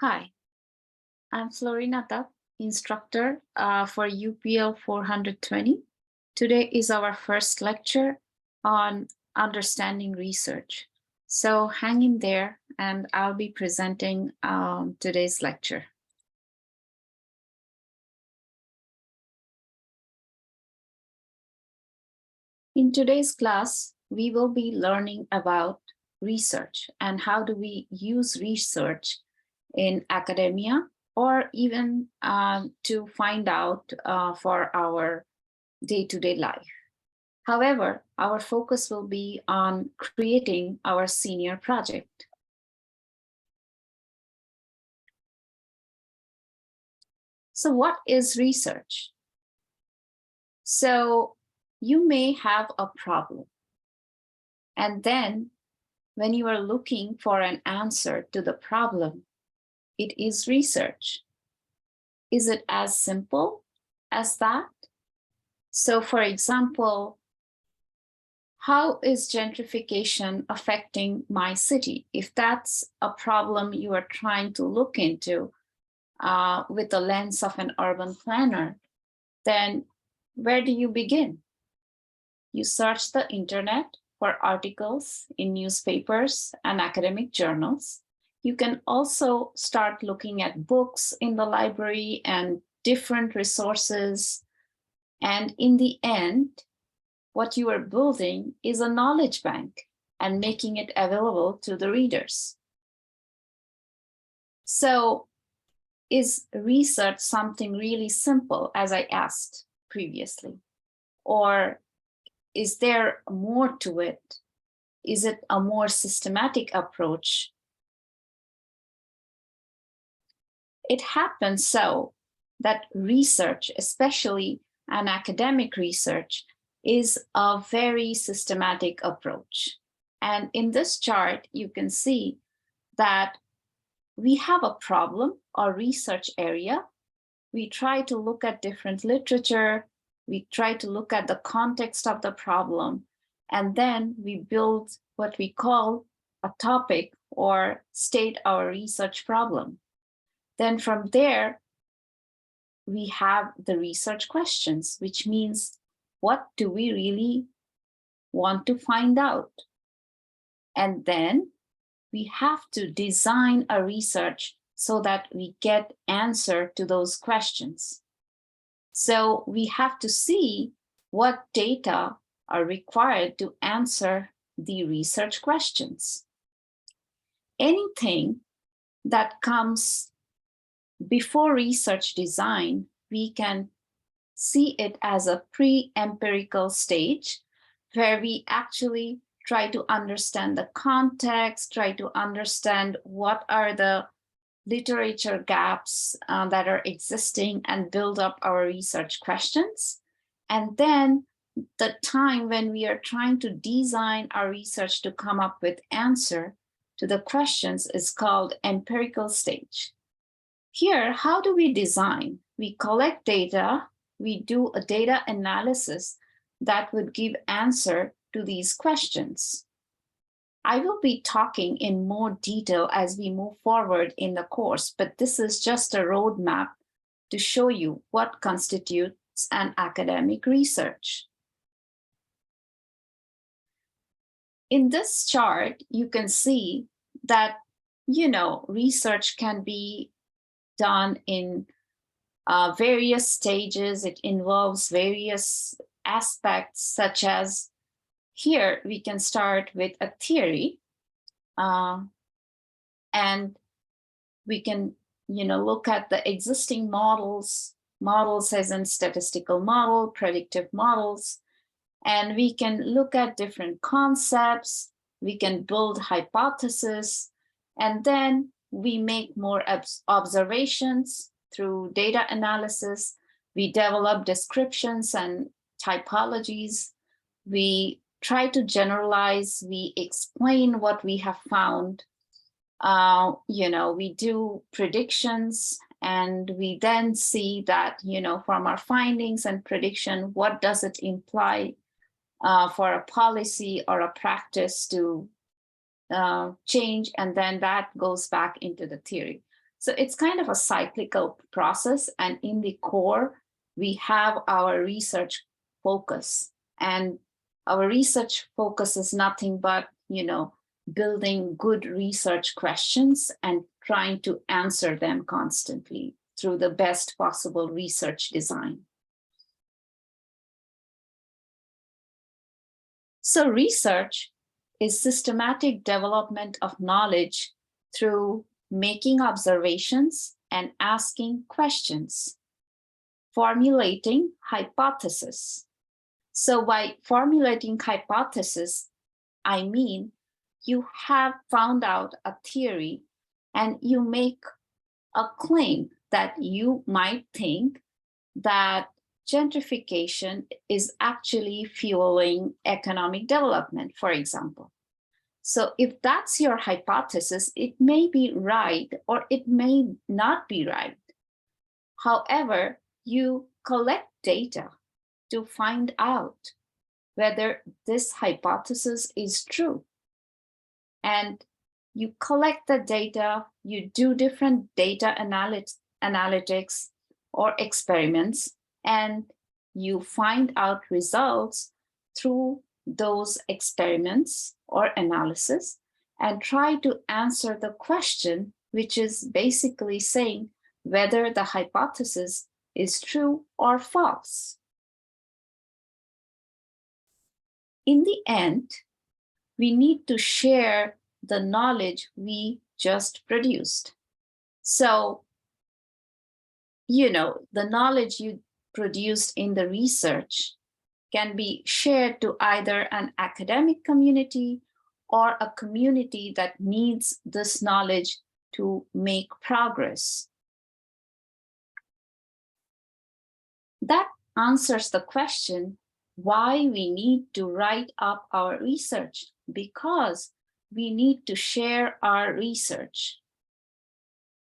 Hi, I'm Florinata, instructor for UPL 420. Today is our first lecture on understanding research. So hang in there and I'll be presenting today's lecture. In today's class, we will be learning about research and how do we use research in academia or even to find out for our day-to-day life. However, our focus will be on creating our senior project. So what is research? So you may have a problem. And then when you are looking for an answer to the problem, it is research. Is it as simple as that? So for example, how is gentrification affecting my city? If that's a problem you are trying to look into with the lens of an urban planner, then where do you begin? You search the internet for articles in newspapers and academic journals. You can also start looking at books in the library and different resources. And in the end, what you are building is a knowledge bank and making it available to the readers. So is research something really simple, as I asked previously? Or is there more to it? Is it a more systematic approach? It happens so that research, especially an academic research, is a very systematic approach. And in this chart, you can see that we have a problem or research area. We try to look at different literature. We try to look at the context of the problem. And then we build what we call a topic or state our research problem. Then from there, we have the research questions, which means what do we really want to find out? And then we have to design a research so that we get answer to those questions. So we have to see what data are required to answer the research questions. Anything that comes before research design, we can see it as a pre-empirical stage where we actually try to understand the context, try to understand what are the literature gaps that are existing and build up our research questions. And then the time when we are trying to design our research to come up with answer to the questions is called empirical stage. Here, how do we design? We collect data, we do a data analysis that would give answer to these questions. I will be talking in more detail as we move forward in the course, but this is just a roadmap to show you what constitutes an academic research. In this chart, you can see that, research can be done in various stages. It involves various aspects, such as here we can start with a theory, and we can, look at the existing models as in statistical model, predictive models, and we can look at different concepts. We can build hypotheses, and then we make more observations through data analysis. We develop descriptions and typologies. We try to generalize. We explain what we have found. We do predictions, and we then see that, from our findings and prediction, what does it imply for a policy or a practice to change, and then that goes back into the theory. So it's kind of a cyclical process. And in the core, we have our research focus. And our research focus is nothing but, building good research questions and trying to answer them constantly through the best possible research design. So research is systematic development of knowledge through making observations and asking questions, formulating hypotheses. So by formulating hypothesis, I mean you have found out a theory and you make a claim that you might think that gentrification is actually fueling economic development, for example. So if that's your hypothesis, it may be right or it may not be right. However, you collect data to find out whether this hypothesis is true. And you collect the data, you do different data analytics or experiments, and you find out results through those experiments or analysis and try to answer the question, which is basically saying whether the hypothesis is true or false. In the end, we need to share the knowledge we just produced. So, the knowledge you produced in the research can be shared to either an academic community or a community that needs this knowledge to make progress. That answers the question why we need to write up our research, because we need to share our research.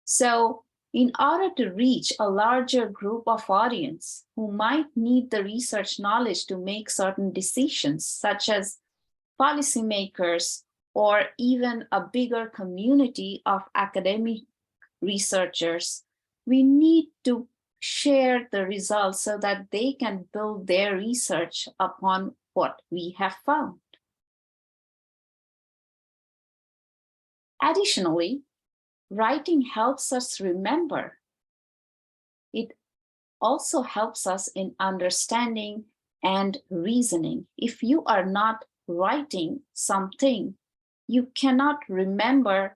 So in order to reach a larger group of audience who might need the research knowledge to make certain decisions, such as policymakers or even a bigger community of academic researchers, we need to share the results so that they can build their research upon what we have found. Additionally, writing helps us remember. It also helps us in understanding and reasoning. If you are not writing something, you cannot remember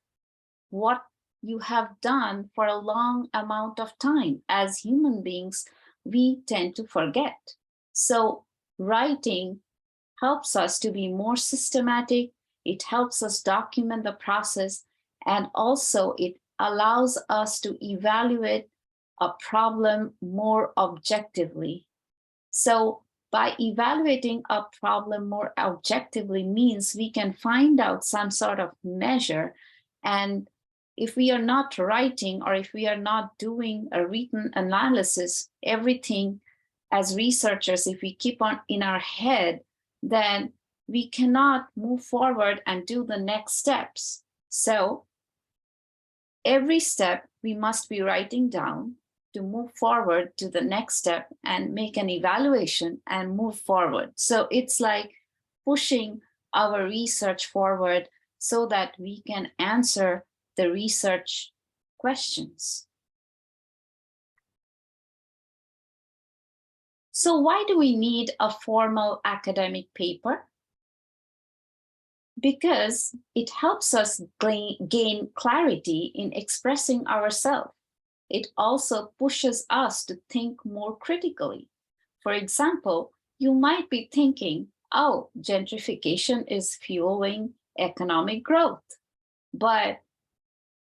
what you have done for a long amount of time. As human beings, we tend to forget. So writing helps us to be more systematic. It helps us document the process, and also it allows us to evaluate a problem more objectively. So by evaluating a problem more objectively means we can find out some sort of measure. And if we are not writing, or if we are not doing a written analysis, everything as researchers, if we keep on in our head, then we cannot move forward and do the next steps. So every step we must be writing down to move forward to the next step and make an evaluation and move forward. So it's like pushing our research forward so that we can answer the research questions. So why do we need a formal academic paper? Because it helps us gain clarity in expressing ourselves. It also pushes us to think more critically. For example, you might be thinking, oh, gentrification is fueling economic growth. But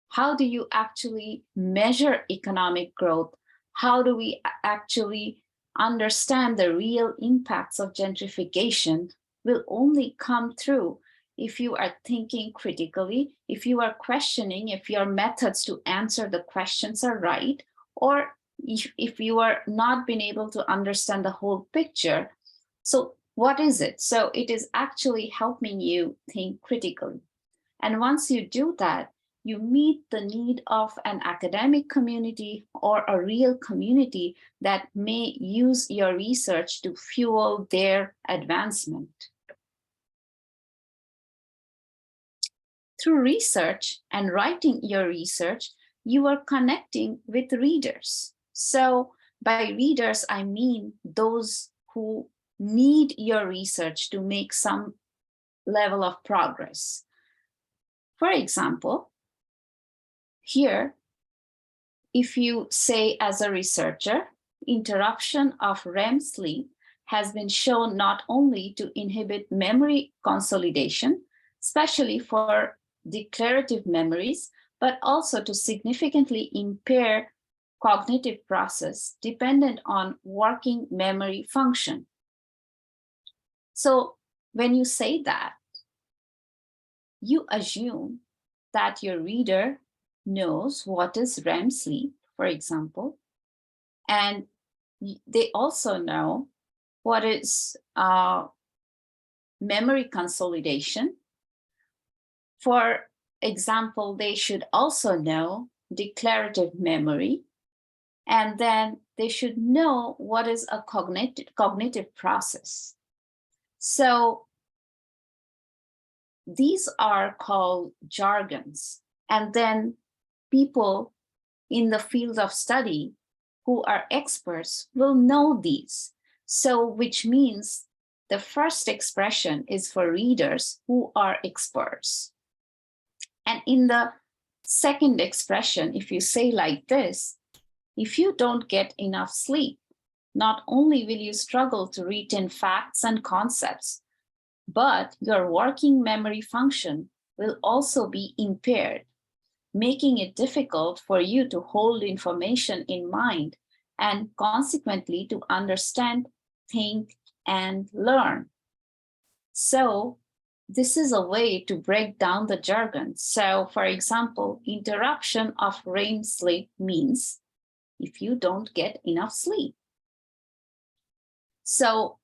how do you actually measure economic growth? How do we actually understand the real impacts of gentrification? Will only come through if you are thinking critically, if you are questioning if your methods to answer the questions are right, or if you are not been able to understand the whole picture. So what is it? So it is actually helping you think critically. And once you do that, you meet the need of an academic community or a real community that may use your research to fuel their advancement. Through research and writing your research, you are connecting with readers. So by readers, I mean those who need your research to make some level of progress. For example, here, if you say as a researcher, interruption of REM sleep has been shown not only to inhibit memory consolidation, especially for declarative memories, but also to significantly impair cognitive process dependent on working memory function. So when you say that, you assume that your reader knows what is REM sleep, for example, and they also know what is memory consolidation. For example, they should also know declarative memory, and then they should know what is a cognitive process. So these are called jargons. And then people in the field of study who are experts will know these. So which means the first expression is for readers who are experts. And in the second expression, if you say like this, if you don't get enough sleep, not only will you struggle to retain facts and concepts, but your working memory function will also be impaired, making it difficult for you to hold information in mind and consequently to understand, think, and learn. So this is a way to break down the jargon. So for example, interruption of REM sleep means if you don't get enough sleep. So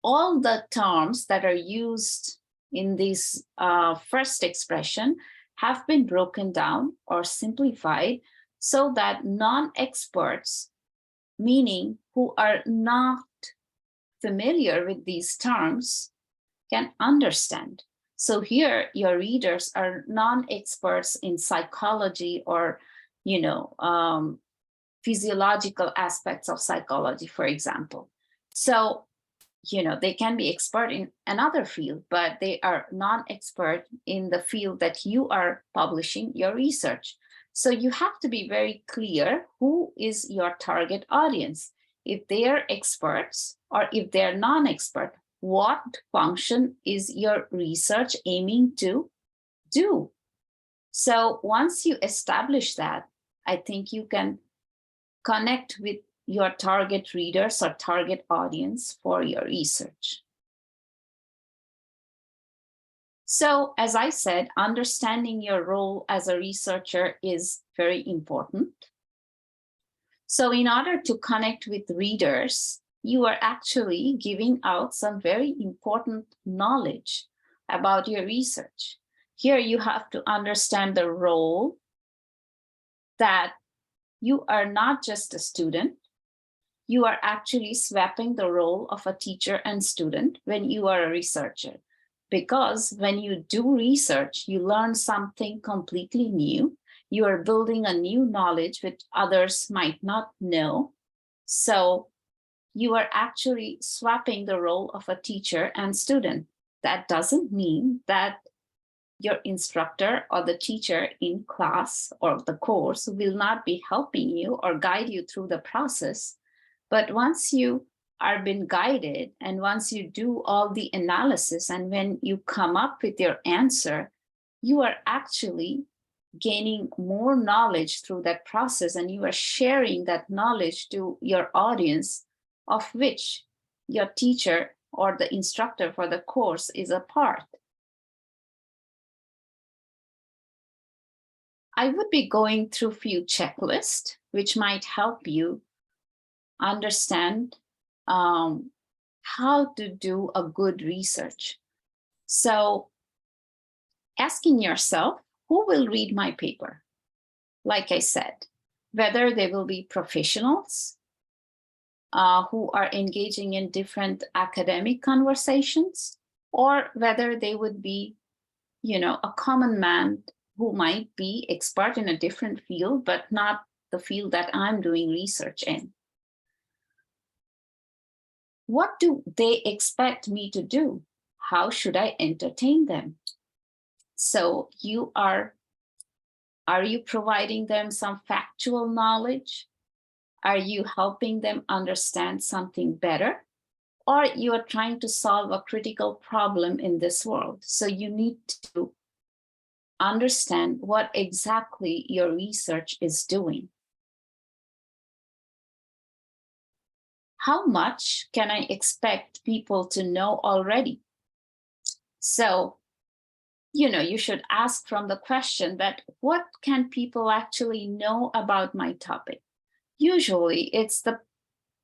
all the terms that are used in this first expression have been broken down or simplified so that non-experts, meaning who are not familiar with these terms, can understand. So here your readers are non-experts in psychology or, physiological aspects of psychology, for example. So they can be expert in another field, but they are non-expert in the field that you are publishing your research. So you have to be very clear who is your target audience. If they are experts or if they're non-expert, what function is your research aiming to do? So once you establish that, I think you can connect with your target readers or target audience for your research. So as I said, understanding your role as a researcher is very important. So in order to connect with readers, you are actually giving out some very important knowledge about your research. Here you have to understand the role that you are not just a student, you are actually swapping the role of a teacher and student when you are a researcher. Because when you do research, you learn something completely new. You are building a new knowledge which others might not know. So you are actually swapping the role of a teacher and student. That doesn't mean that your instructor or the teacher in class or the course will not be helping you or guide you through the process. But once you are being guided and once you do all the analysis and when you come up with your answer, you are actually gaining more knowledge through that process and you are sharing that knowledge to your audience, of which your teacher or the instructor for the course is a part. I would be going through a few checklists which might help you understand how to do a good research. So asking yourself, who will read my paper? Like I said, whether they will be professionals who are engaging in different academic conversations, or whether they would be, a common man who might be expert in a different field, but not the field that I'm doing research in. What do they expect me to do? How should I entertain them? So are you providing them some factual knowledge? Are you helping them understand something better? Or you are trying to solve a critical problem in this world? So you need to understand what exactly your research is doing. How much can I expect people to know already? So, you should ask from the question that what can people actually know about my topic? Usually it's the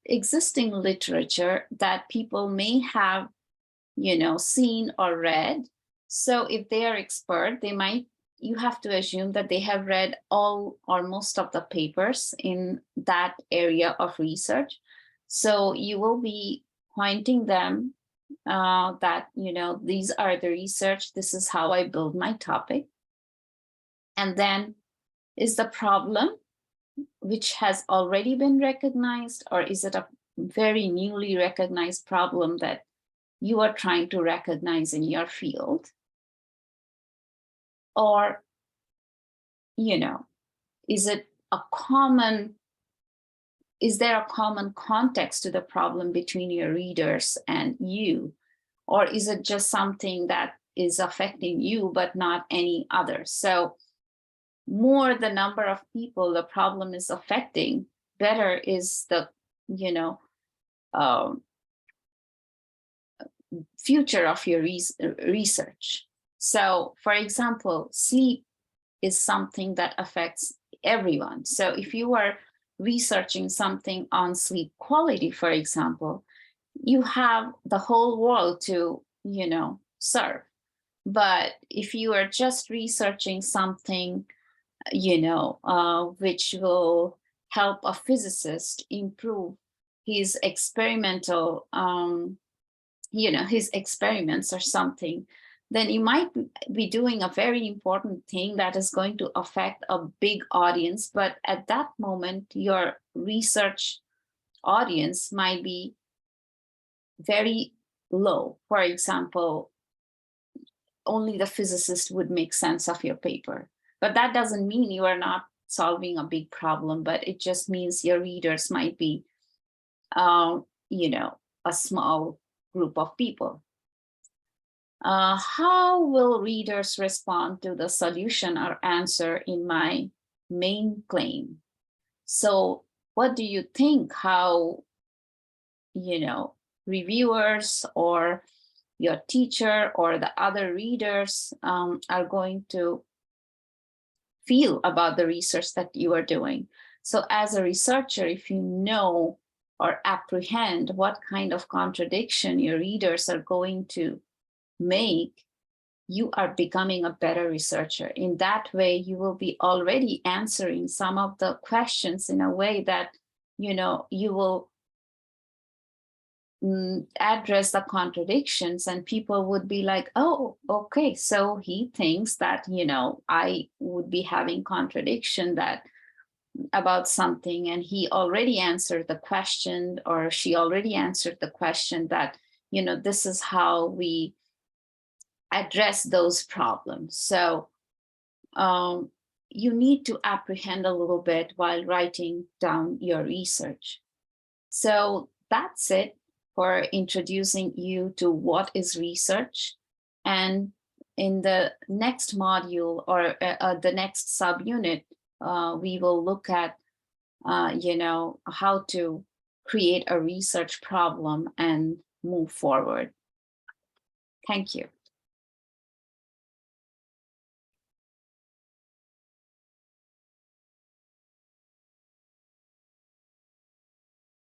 existing literature that people may have, seen or read. So if they are expert, you have to assume that they have read all or most of the papers in that area of research. So you will be pointing them that, these are the research, this is how I build my topic. And then, is the problem which has already been recognized, or is it a very newly recognized problem that you are trying to recognize in your field? Or, is there a common context to the problem between your readers and you? Or is it just something that is affecting you but not any other? So more the number of people the problem is affecting, better is the, future of your research. So for example, sleep is something that affects everyone. So if you are researching something on sleep quality, for example, you have the whole world to, serve. But if you are just researching something, which will help a physicist improve his experimental, his experiments or something, then you might be doing a very important thing that is going to affect a big audience. But at that moment, your research audience might be very low. For example, only the physicist would make sense of your paper. But that doesn't mean you are not solving a big problem, but it just means your readers might be, a small group of people. How will readers respond to the solution or answer in my main claim? So what do you think how, reviewers or your teacher or the other readers are going to feel about the research that you are doing? So as a researcher, if you know or apprehend what kind of contradiction your readers are going to make, you are becoming a better researcher. In that way, you will be already answering some of the questions in a way that, you will address the contradictions, and people would be like, oh, okay, so he thinks that, I would be having contradiction that about something, and he already answered the question, or she already answered the question that, this is how we address those problems. So you need to apprehend a little bit while writing down your research. So that's it for introducing you to what is research. And in the next module or the next subunit, we will look at, how to create a research problem and move forward. Thank you.